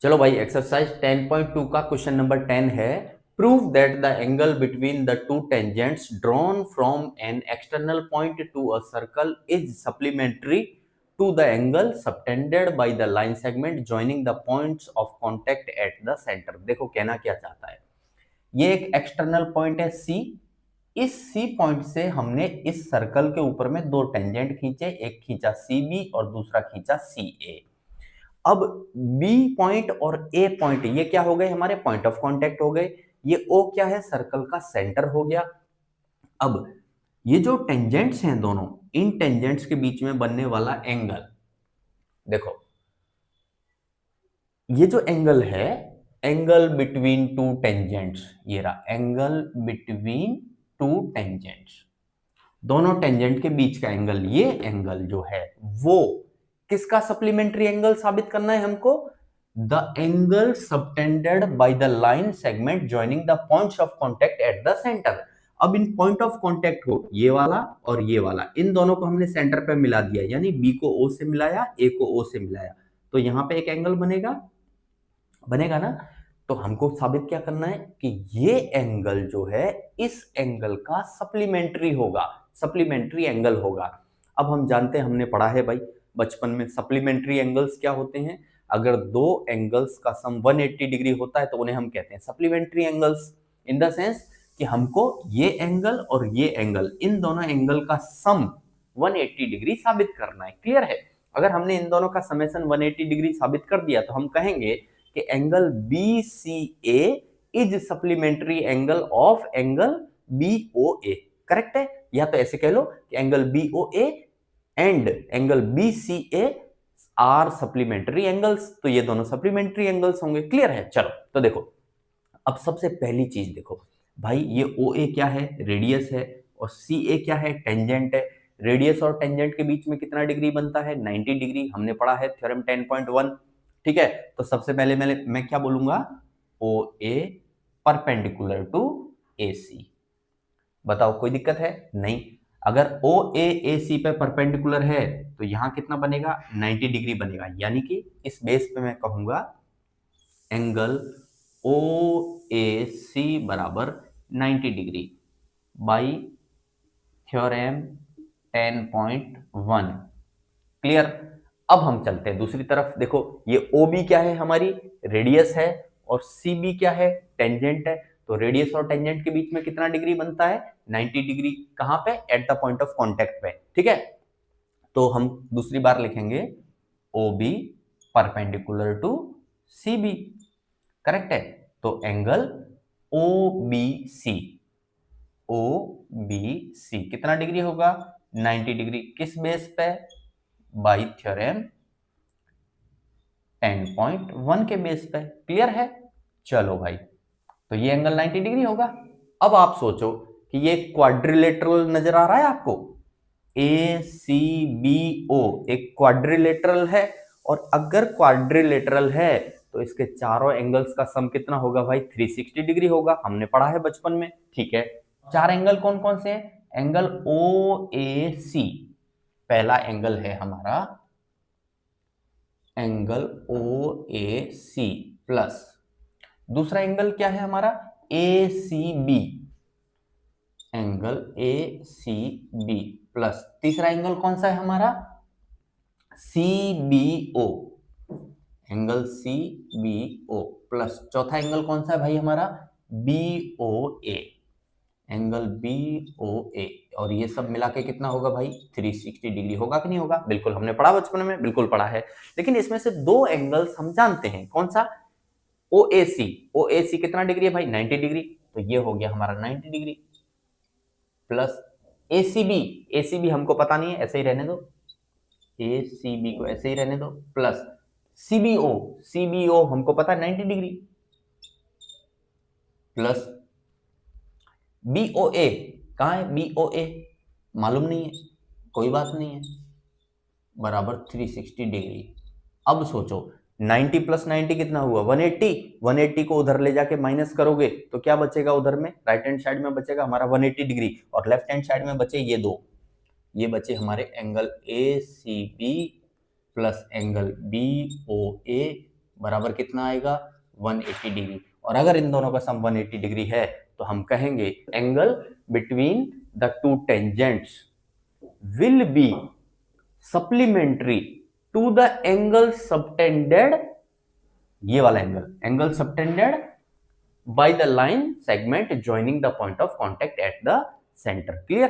चलो भाई, एक्सरसाइज 10.2 का क्वेश्चन नंबर 10 है। Prove that the angle between the two tangents drawn from an external point to a circle is supplementary to the angle subtended by the line segment joining the points of contact at the centre. देखो कहना क्या चाहता है, ये एक external point है सी। इस C point से हमने इस सर्कल के ऊपर में दो टेंजेंट खींचे, एक खींचा सी बी और दूसरा खींचा सी ए। अब बी पॉइंट और ए पॉइंट ये क्या हो गए, हमारे पॉइंट ऑफ कांटेक्ट हो गए। ये ओ क्या है, सर्कल का सेंटर हो गया। अब ये जो टेंजेंट्स हैं दोनों, इन टेंजेंट्स के बीच में बनने वाला एंगल, देखो ये जो एंगल है, एंगल बिटवीन टू टेंजेंट्स, ये रहा एंगल बिटवीन टू टेंजेंट्स, दोनों टेंजेंट के बीच का एंगल, ये एंगल जो है वो किसका सप्लीमेंट्री एंगल साबित करना है हमको, the angle subtended by the line segment joining the points of contact at the centre. अब इन पॉइंट ऑफ कांटेक्ट को, ये वाला और ये वाला, इन दोनों को हमने सेंटर पे मिला दिया, यानी बी को ओ से मिलाया, ए को ओ से मिलाया, तो यहां पे एक एंगल बनेगा, बनेगा ना। तो हमको साबित क्या करना है कि ये एंगल जो है इस एंगल का सप्लीमेंट्री होगा, सप्लीमेंट्री एंगल होगा। अब हम जानते हैं, हमने पढ़ा है भाई बचपन में, सप्लीमेंट्री एंगल्स क्या होते हैं। अगर दो एंगल्स का सम 180 डिग्री होता है तो उन्हें हम कहते हैं supplementary angles. In the sense कि हमको ये एंगल और ये एंगल, इन दोनों एंगल का सम 180 डिग्री साबित करना है। क्लियर है। अगर हमने इन दोनों का समेशन 180 डिग्री साबित कर दिया तो हम कहेंगे कि angle BCA is supplementary angle of angle BOA। Correct है। या तो ऐसे कह लो कि angle BOA and angle BCA are supplementary angles, तो ये दोनों सप्लीमेंट्री एंगल्स होंगे। क्लियर है। चलो तो देखो, अब सबसे पहली चीज देखो भाई, ये OA क्या है, रेडियस है, और CA क्या है, टेंजेंट है। रेडियस और टेंजेंट के बीच में कितना डिग्री बनता है, 90 डिग्री, हमने पढ़ा है थ्योरम 10.1। ठीक है। तो सबसे पहले मैं क्या बोलूंगा, OA परपेंडिकुलर टू AC। बताओ कोई दिक्कत है नहीं। अगर OA AC पे परपेंडिकुलर है तो यहां कितना बनेगा, 90 डिग्री बनेगा, यानी कि इस बेस पे मैं कहूंगा एंगल OAC बराबर 90 डिग्री बाई थ्योरम 10.1। क्लियर। अब हम चलते हैं दूसरी तरफ। देखो ये OB क्या है, हमारी रेडियस है, और CB क्या है, टेंजेंट है। तो रेडियस और टेंजेंट के बीच में कितना डिग्री बनता है, 90 डिग्री। कहां पे, at the point of contact पे। ठीक है। तो हम दूसरी बार लिखेंगे OB perpendicular to CB। Correct है। तो एंगल OBC, OBC कितना डिग्री होगा, 90 डिग्री। किस बेस पे, बाई थ्योरम 10.1 के बेस पे। क्लियर है। चलो भाई, तो ये एंगल 90 डिग्री होगा। अब आप सोचो कि ये क्वाड्रिलेटरल नजर आ रहा है आपको, ACBO एक क्वाड्रिलेटरल है, और अगर क्वाड्रिलेटरल है तो इसके चारों एंगल्स का सम कितना होगा भाई, 360 डिग्री होगा, हमने पढ़ा है बचपन में। ठीक है। चार एंगल कौन कौन से हैं, एंगल OAC पहला एंगल है हमारा, एंगल OAC प्लस दूसरा एंगल क्या है हमारा, ACB, एंगल ACB प्लस तीसरा एंगल कौन सा है हमारा, CBO, एंगल CBO प्लस चौथा एंगल कौन सा है भाई हमारा, BOA, एंगल BOA। और ये सब मिला के कितना होगा भाई, 360 डिग्री होगा कि नहीं होगा। बिल्कुल, हमने पढ़ा बचपन में, बिल्कुल पढ़ा है। लेकिन इसमें से दो एंगल्स हम जानते हैं, कौन सा, OAC कितना डिग्री है भाई, 90 डिग्री। तो ये हो गया हमारा 90 डिग्री प्लस ACB हमको पता नहीं है, ऐसे ही रहने दो, ACB को ऐसे ही रहने दो, प्लस CBO हमको पता है 90 डिग्री, प्लस BOA, कहाँ है BOA, मालूम नहीं है, कोई बात नहीं है, बराबर 360 डिग्री। अब सोचो 90 प्लस 90 कितना हुआ, 180। 180 को उधर ले जाके माइनस करोगे तो क्या बचेगा, उधर में राइट हैंड साइड में बचेगा हमारा 180 डिग्री, और लेफ्ट हैंड साइड में बचे ये दो, ये बचे हमारे angle ACB plus angle BOA बराबर कितना आएगा 180 डिग्री। और अगर इन दोनों का सम 180 डिग्री है तो हम कहेंगे angle between the two tangents will be supplementary to the angle subtended, ये वाला angle subtended by the line segment joining the point of contact at the center. Clear?